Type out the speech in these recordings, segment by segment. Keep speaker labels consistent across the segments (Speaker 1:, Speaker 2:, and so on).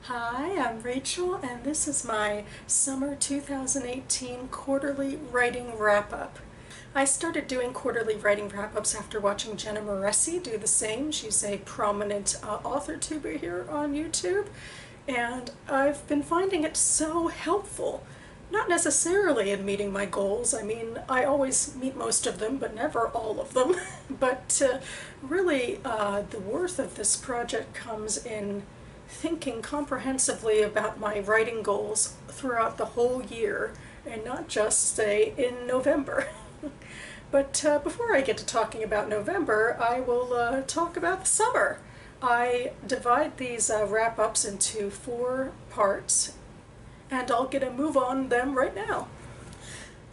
Speaker 1: Hi, I'm Rachel, and this is my summer 2018 quarterly writing wrap-up. I started doing quarterly writing wrap-ups after watching Jenna Moreci do the same. She's a prominent author tuber here on YouTube, and I've been finding it so helpful. Not necessarily in meeting my goals. I mean, I always meet most of them, but never all of them. But really, the worth of this project comes in thinking comprehensively about my writing goals throughout the whole year and not just, say, in November. But before I get to talking about November, I will talk about the summer. I divide these wrap-ups into 4 parts, and I'll get a move on them right now.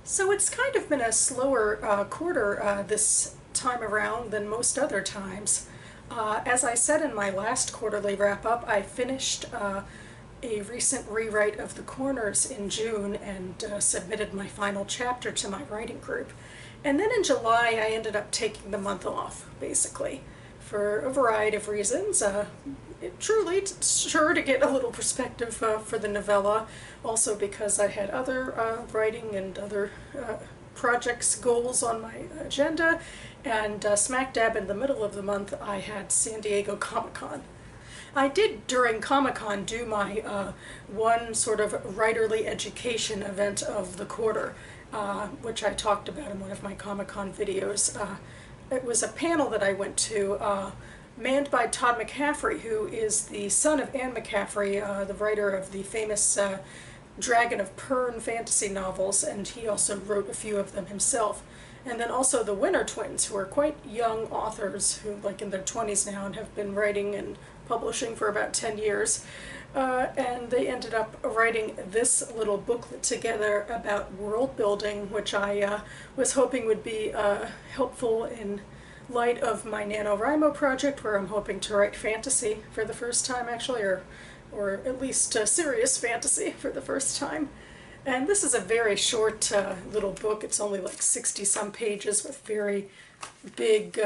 Speaker 1: So it's kind of been a slower quarter this time around than most other times. As I said in my last quarterly wrap-up, I finished a recent rewrite of The Corners in June and submitted my final chapter to my writing group. And then in July, I ended up taking the month off, basically, for a variety of reasons. Truly, sure, to get a little perspective for the novella, also because I had other writing and other projects, goals on my agenda, and smack dab in the middle of the month I had San Diego Comic-Con. I did during Comic-Con do my one sort of writerly education event of the quarter, which I talked about in one of my Comic-Con videos. It was a panel that I went to manned by Todd McCaffrey, who is the son of Anne McCaffrey, the writer of the famous Dragon of Pern fantasy novels, and he also wrote a few of them himself. And then also the Winter Twins, who are quite young authors who, like in their 20s now, and have been writing and publishing for about 10 years. And they ended up writing this little booklet together about world building, which I was hoping would be helpful in light of my NaNoWriMo project, where I'm hoping to write fantasy for the first time, actually, or at least serious fantasy for the first time. And this is a very short little book. It's only like 60-some pages with very big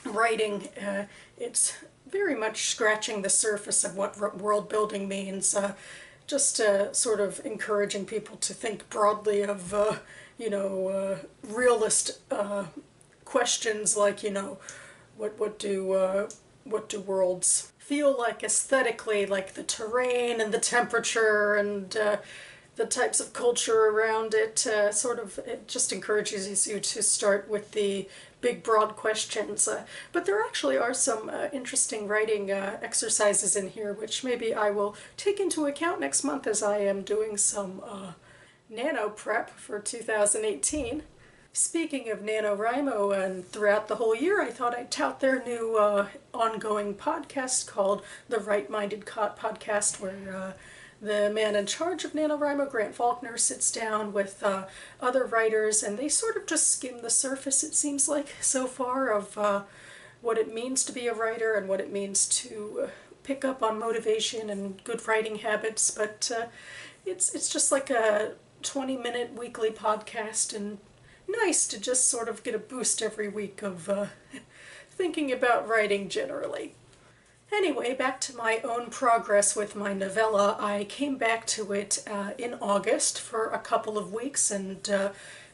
Speaker 1: writing. It's very much scratching the surface of what world building means, just sort of encouraging people to think broadly of, realist questions like, what do worlds feel like aesthetically, like the terrain and the temperature and the types of culture around it. It just encourages you to start with the big broad questions. But there actually are some interesting writing exercises in here, which maybe I will take into account next month as I am doing some nano prep for 2018. Speaking of NaNoWriMo, and throughout the whole year, I thought I'd tout their new ongoing podcast called The Right-Minded Podcast, where the man in charge of NaNoWriMo, Grant Faulkner, sits down with other writers, and they sort of just skim the surface, it seems like, so far, of what it means to be a writer and what it means to pick up on motivation and good writing habits. But it's just like a 20-minute weekly podcast, and nice to just sort of get a boost every week of thinking about writing generally. Anyway, back to my own progress with my novella. I came back to it in August for a couple of weeks, and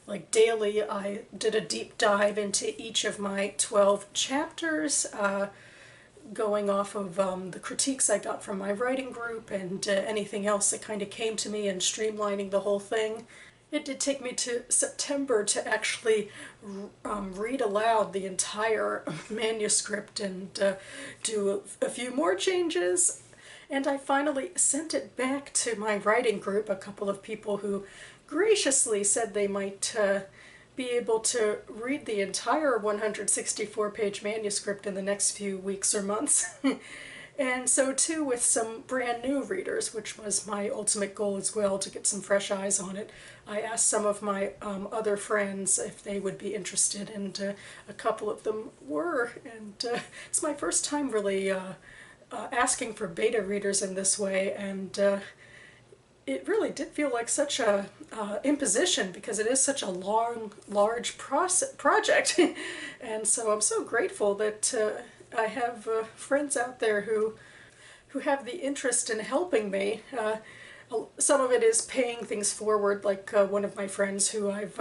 Speaker 1: like daily I did a deep dive into each of my 12 chapters, going off of the critiques I got from my writing group and anything else that kind of came to me, and streamlining the whole thing. It did take me to September to actually read aloud the entire manuscript and do a few more changes. And I finally sent it back to my writing group, a couple of people who graciously said they might be able to read the entire 164-page manuscript in the next few weeks or months. And so too with some brand new readers, which was my ultimate goal as well, to get some fresh eyes on it. I asked some of my other friends if they would be interested, and a couple of them were. And it's my first time really asking for beta readers in this way, and it really did feel like such a imposition, because it is such a large project. And so I'm so grateful that I have friends out there who who have the interest in helping me. Some of it is paying things forward, like one of my friends who I've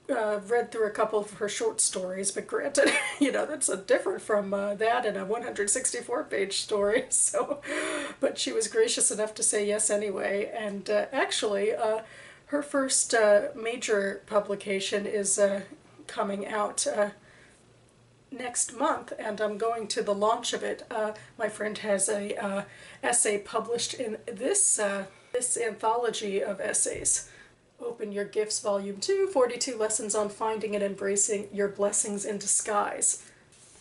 Speaker 1: read through a couple of her short stories, but granted, that's a different from that and a 164-page story. So, but she was gracious enough to say yes anyway. And actually, her first major publication is coming out next month, and I'm going to the launch of it. My friend has a essay published in this anthology of essays. Open Your Gifts, Volume 2, 42 Lessons on Finding and Embracing Your Blessings in Disguise.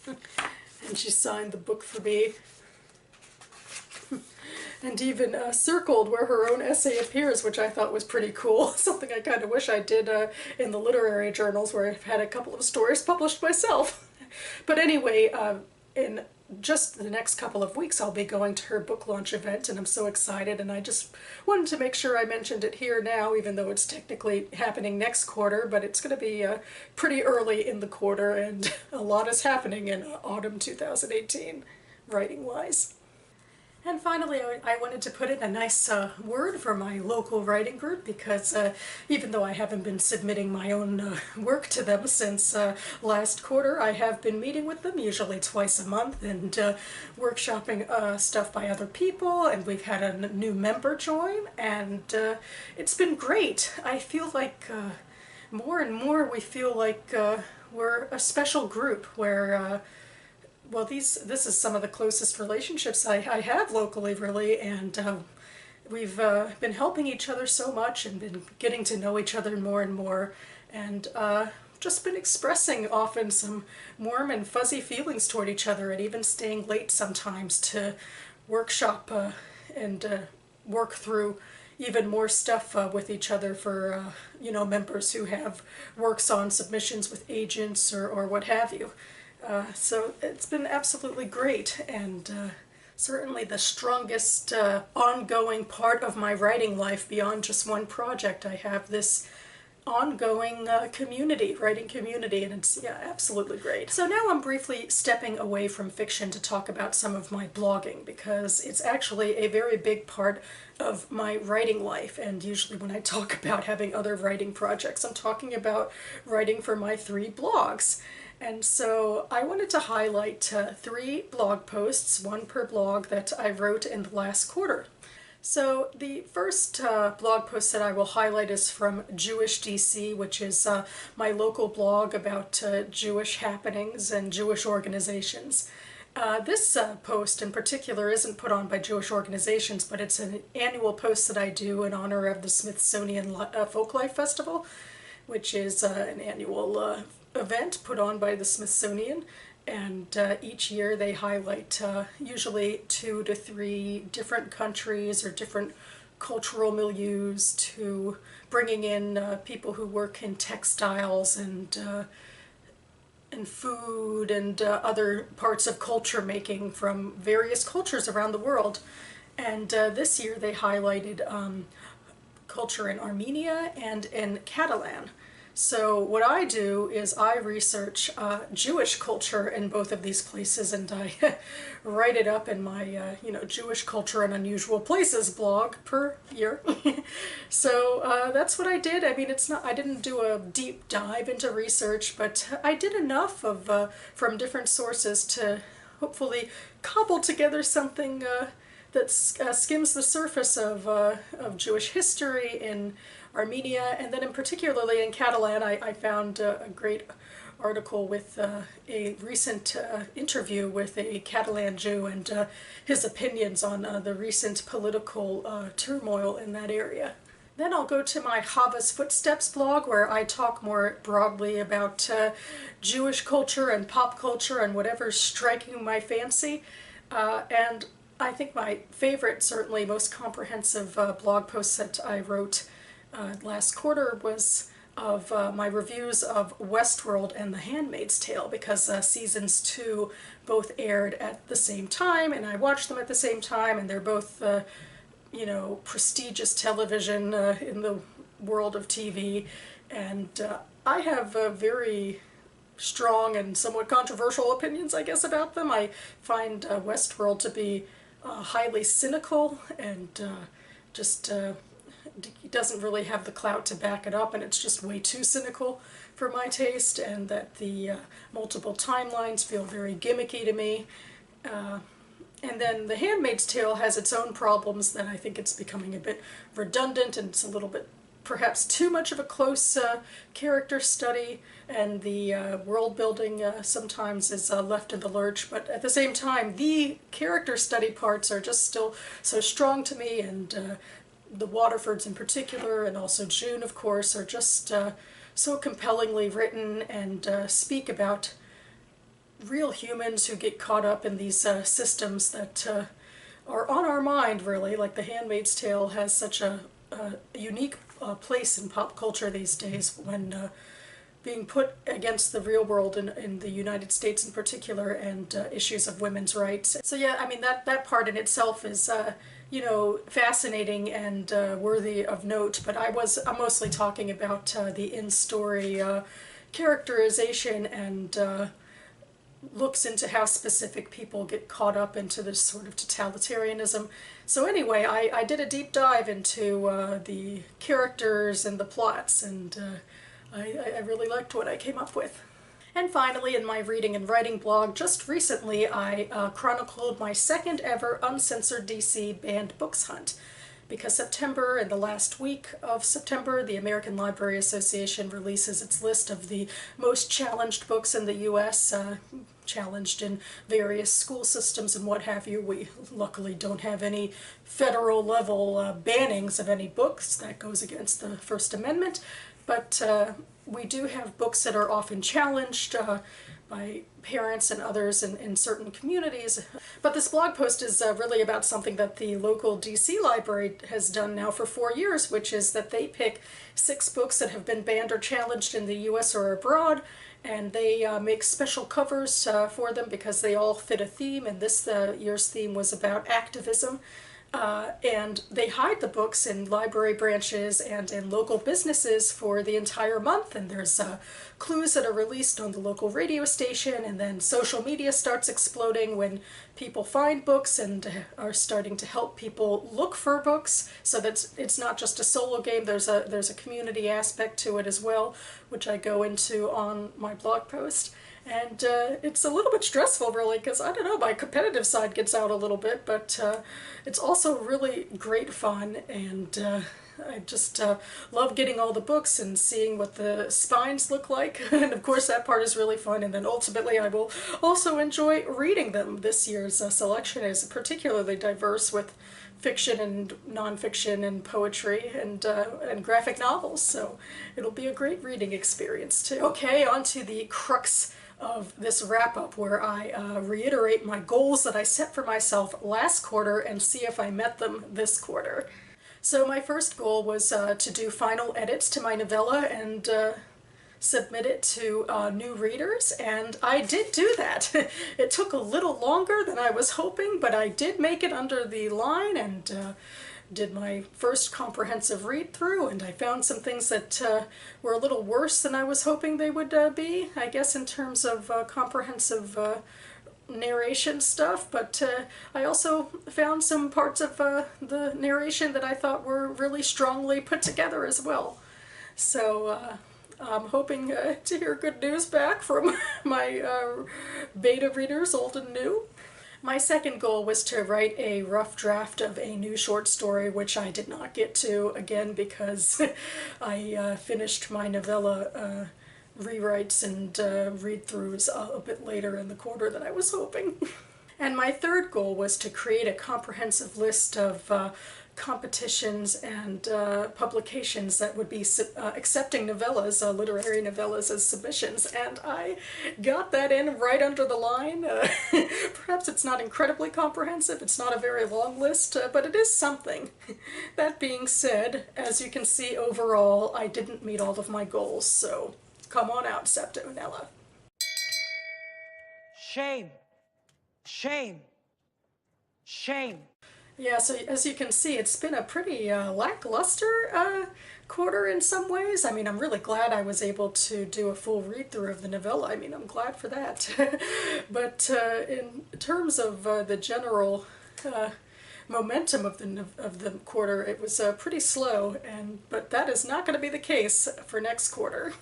Speaker 1: And she signed the book for me. And even circled where her own essay appears, which I thought was pretty cool. Something I kind of wish I did in the literary journals, where I've had a couple of stories published myself. But anyway, in just the next couple of weeks I'll be going to her book launch event, and I'm so excited, and I just wanted to make sure I mentioned it here now, even though it's technically happening next quarter, but it's going to be pretty early in the quarter, and a lot is happening in autumn 2018, writing-wise. And finally, I wanted to put in a nice word for my local writing group, because even though I haven't been submitting my own work to them since last quarter, I have been meeting with them, usually twice a month, and workshopping stuff by other people, and we've had a new member join, and it's been great. I feel like more and more we feel like we're a special group where well, this is some of the closest relationships I have locally, really, and we've been helping each other so much and been getting to know each other more and more, and just been expressing often some warm and fuzzy feelings toward each other, and even staying late sometimes to workshop and work through even more stuff with each other for, members who have works on submissions with agents or what have you. So it's been absolutely great, and certainly the strongest ongoing part of my writing life beyond just one project. I have this ongoing writing community, and it's, yeah, absolutely great. So now I'm briefly stepping away from fiction to talk about some of my blogging, because it's actually a very big part of my writing life, and usually when I talk about having other writing projects, I'm talking about writing for my 3 blogs. And so I wanted to highlight 3 blog posts, 1 per blog, that I wrote in the last quarter. So the first blog post that I will highlight is from Jewish DC, which is my local blog about Jewish happenings and Jewish organizations. This post in particular isn't put on by Jewish organizations, but it's an annual post that I do in honor of the Smithsonian Folklife Festival, which is an annual event put on by the Smithsonian, and each year they highlight usually 2 to 3 different countries or different cultural milieus, to bringing in people who work in textiles and food and other parts of culture making from various cultures around the world. And this year they highlighted culture in Armenia and in Catalan. So what I do is I research Jewish culture in both of these places, and I write it up in my Jewish culture in unusual places blog per year. So that's what I did. I mean, I didn't do a deep dive into research, but I did enough of from different sources to hopefully cobble together something that skims the surface of Jewish history in Armenia, and then in particularly in Catalan. I found a great article with a recent interview with a Catalan Jew and his opinions on the recent political turmoil in that area. Then I'll go to my Chava's Footsteps blog, where I talk more broadly about Jewish culture and pop culture and whatever's striking my fancy. And I think my favorite, certainly most comprehensive blog post that I wrote last quarter was of my reviews of Westworld and The Handmaid's Tale, because seasons 2 both aired at the same time, and I watched them at the same time, and they're both, prestigious television in the world of TV, and I have very strong and somewhat controversial opinions, I guess, about them. I find Westworld to be highly cynical and just doesn't really have the clout to back it up, and it's just way too cynical for my taste, and that the multiple timelines feel very gimmicky to me. And then The Handmaid's Tale has its own problems that I think it's becoming a bit redundant, and it's a little bit perhaps too much of a close character study, and the world building sometimes is left in the lurch, but at the same time the character study parts are just still so strong to me, and the Waterfords in particular, and also June of course, are just so compellingly written, and speak about real humans who get caught up in these systems that are on our mind, really. Like The Handmaid's Tale has such a unique place in pop culture these days, when being put against the real world in the United States in particular, and issues of women's rights. So yeah, I mean, that part in itself is you know, fascinating and worthy of note, but I'm mostly talking about the in-story characterization, and looks into how specific people get caught up into this sort of totalitarianism. So anyway, I did a deep dive into the characters and the plots, and I really liked what I came up with. And finally, in my reading and writing blog, just recently I chronicled my second ever Uncensored DC Banned Books Hunt. Because September, and the last week of September, the American Library Association releases its list of the most challenged books in the U.S., challenged in various school systems and what have you. We luckily don't have any federal level bannings of any books. That goes against the First Amendment. But we do have books that are often challenged by parents and others in certain communities. But this blog post is really about something that the local DC library has done now for 4 years, which is that they pick 6 books that have been banned or challenged in the US or abroad, and they make special covers for them because they all fit a theme, and this year's theme was about activism. And they hide the books in library branches and in local businesses for the entire month, and there's clues that are released on the local radio station, and then social media starts exploding when people find books and are starting to help people look for books, so that it's not just a solo game, there's a community aspect to it as well, which I go into on my blog post. And it's a little bit stressful, really, because, I don't know, my competitive side gets out a little bit, but it's also really great fun, and I just love getting all the books and seeing what the spines look like, and of course that part is really fun, and then ultimately I will also enjoy reading them. This year's selection is particularly diverse, with fiction and nonfiction and poetry and graphic novels, so it'll be a great reading experience too. Okay, on to the crux of this wrap-up, where I reiterate my goals that I set for myself last quarter and see if I met them this quarter. So my first goal was to do final edits to my novella and submit it to new readers, and I did do that. It took a little longer than I was hoping, but I did make it under the line, and did my first comprehensive read-through, and I found some things that were a little worse than I was hoping they would be, I guess, in terms of comprehensive narration stuff, but I also found some parts of the narration that I thought were really strongly put together as well. So I'm hoping to hear good news back from my beta readers, old and new. My second goal was to write a rough draft of a new short story, which I did not get to, again, because I finished my novella rewrites and read-throughs a bit later in the quarter than I was hoping. And my third goal was to create a comprehensive list of competitions and publications that would be accepting novellas, literary novellas, as submissions, and I got that in right under the line. Perhaps it's not incredibly comprehensive, it's not a very long list, but it is something. That being said, as you can see, overall I didn't meet all of my goals, so come on out, Septonella.
Speaker 2: Shame. Shame. Shame.
Speaker 1: Yeah, so as you can see, it's been a pretty lackluster quarter in some ways. I mean, I'm really glad I was able to do a full read-through of the novella. I mean, I'm glad for that. But in terms of the general momentum of the quarter. It was pretty slow, but that is not going to be the case for next quarter.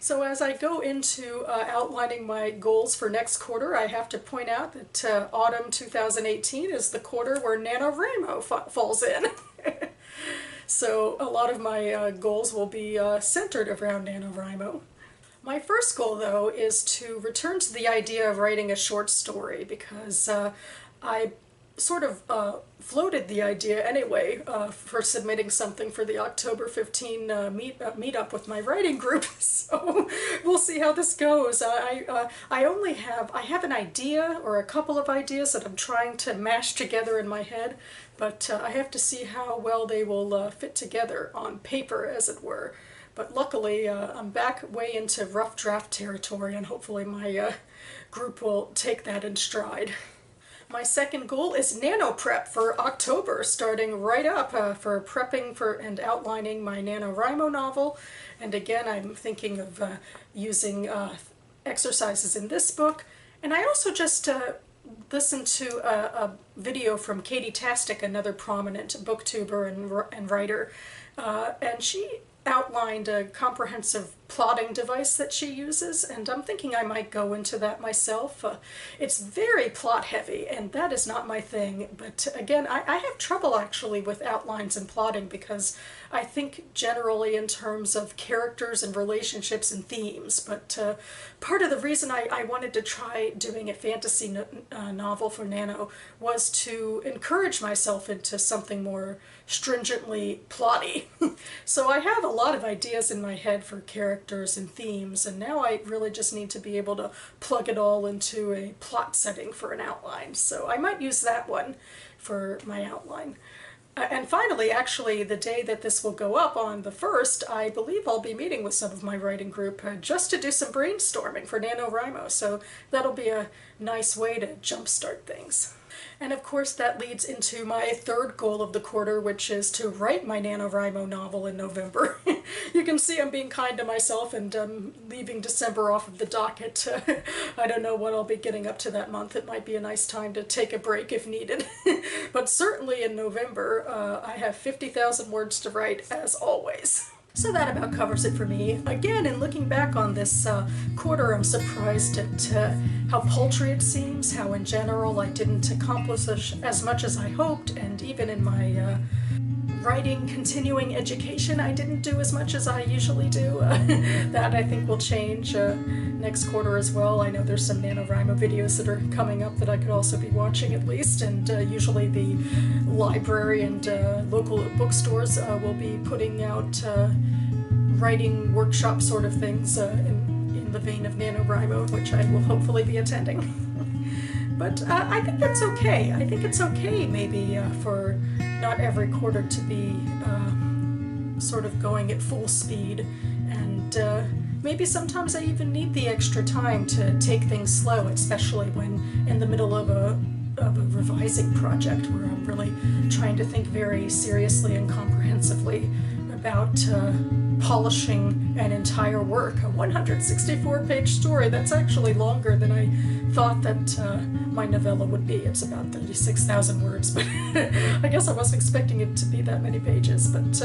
Speaker 1: So as I go into outlining my goals for next quarter, I have to point out that autumn 2018 is the quarter where NaNoWriMo falls in. So a lot of my goals will be centered around NaNoWriMo. My first goal, though, is to return to the idea of writing a short story, because I sort of floated the idea anyway for submitting something for the October 15 meetup with my writing group. So we'll see how this goes. I have an idea, or a couple of ideas, that I'm trying to mash together in my head, but I have to see how well they will fit together on paper, as it were. But luckily, I'm back way into rough draft territory, and hopefully my group will take that in stride. My second goal is NaNoPrep for October, starting right up for prepping for and outlining my NaNoWriMo novel. And again, I'm thinking of using exercises in this book. And I also just listened to a video from Katie Tastic, another prominent booktuber and writer, and she outlined a comprehensive plotting device that she uses, and I'm thinking I might go into that myself. It's very plot heavy, and that is not my thing, but again, I have trouble actually with outlines and plotting, because I think generally in terms of characters and relationships and themes, but part of the reason I wanted to try doing a fantasy novel for Nano was to encourage myself into something more stringently plotty. So I have a lot of ideas in my head for characters and themes, and now I really just need to be able to plug it all into a plot setting for an outline. So I might use that one for my outline. And finally, actually, the day that this will go up, on the 1st, I believe I'll be meeting with some of my writing group just to do some brainstorming for NaNoWriMo, so that'll be a nice way to jumpstart things. And of course that leads into my third goal of the quarter, which is to write my NaNoWriMo novel in November. You can see I'm being kind to myself and leaving December off of the docket. I don't know what I'll be getting up to that month. It might be a nice time to take a break if needed. But certainly in November, I have 50,000 words to write, as always. So that about covers it for me. Again, in looking back on this quarter, I'm surprised at how paltry it seems, how in general I didn't accomplish as much as I hoped, and even in my writing continuing education I didn't do as much as I usually do. That I think will change next quarter as well. I know there's some NaNoWriMo videos that are coming up that I could also be watching at least, and usually the library and local bookstores will be putting out writing workshop sort of things in the vein of NaNoWriMo, which I will hopefully be attending. But I think that's okay. I think it's okay maybe for not every quarter to be sort of going at full speed, and maybe sometimes I even need the extra time to take things slow, especially when in the middle of a revising project where I'm really trying to think very seriously and comprehensively about polishing an entire work, a 164-page story. That's actually longer than I thought that my novella would be. It's about 36,000 words, but I guess I wasn't expecting it to be that many pages. But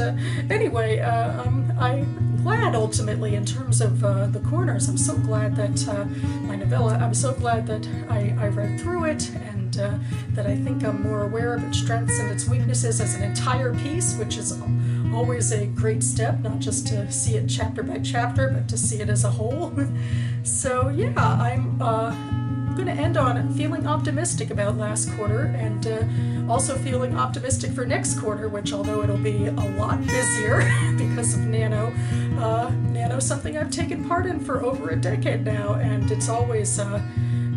Speaker 1: anyway, I'm glad ultimately in terms of the corners. I'm so glad that my novella, I'm so glad that I read through it, and that I think I'm more aware of its strengths and its weaknesses as an entire piece, which is always a great step, not just to see it chapter by chapter, but to see it as a whole. So yeah, I'm going to end on feeling optimistic about last quarter, and also feeling optimistic for next quarter, which, although it'll be a lot busier because of Nano, Nano's something I've taken part in for over a decade now, and it's always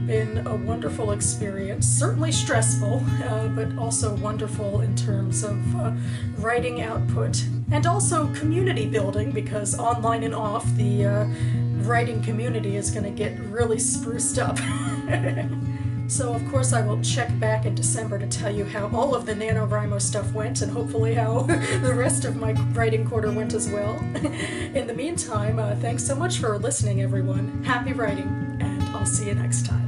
Speaker 1: been a wonderful experience, certainly stressful, but also wonderful in terms of writing output, and also community building, because online and off, the writing community is going to get really spruced up. So of course I will check back in December to tell you how all of the NaNoWriMo stuff went, and hopefully how the rest of my writing quarter went as well. In the meantime, thanks so much for listening, everyone. Happy writing, and I'll see you next time.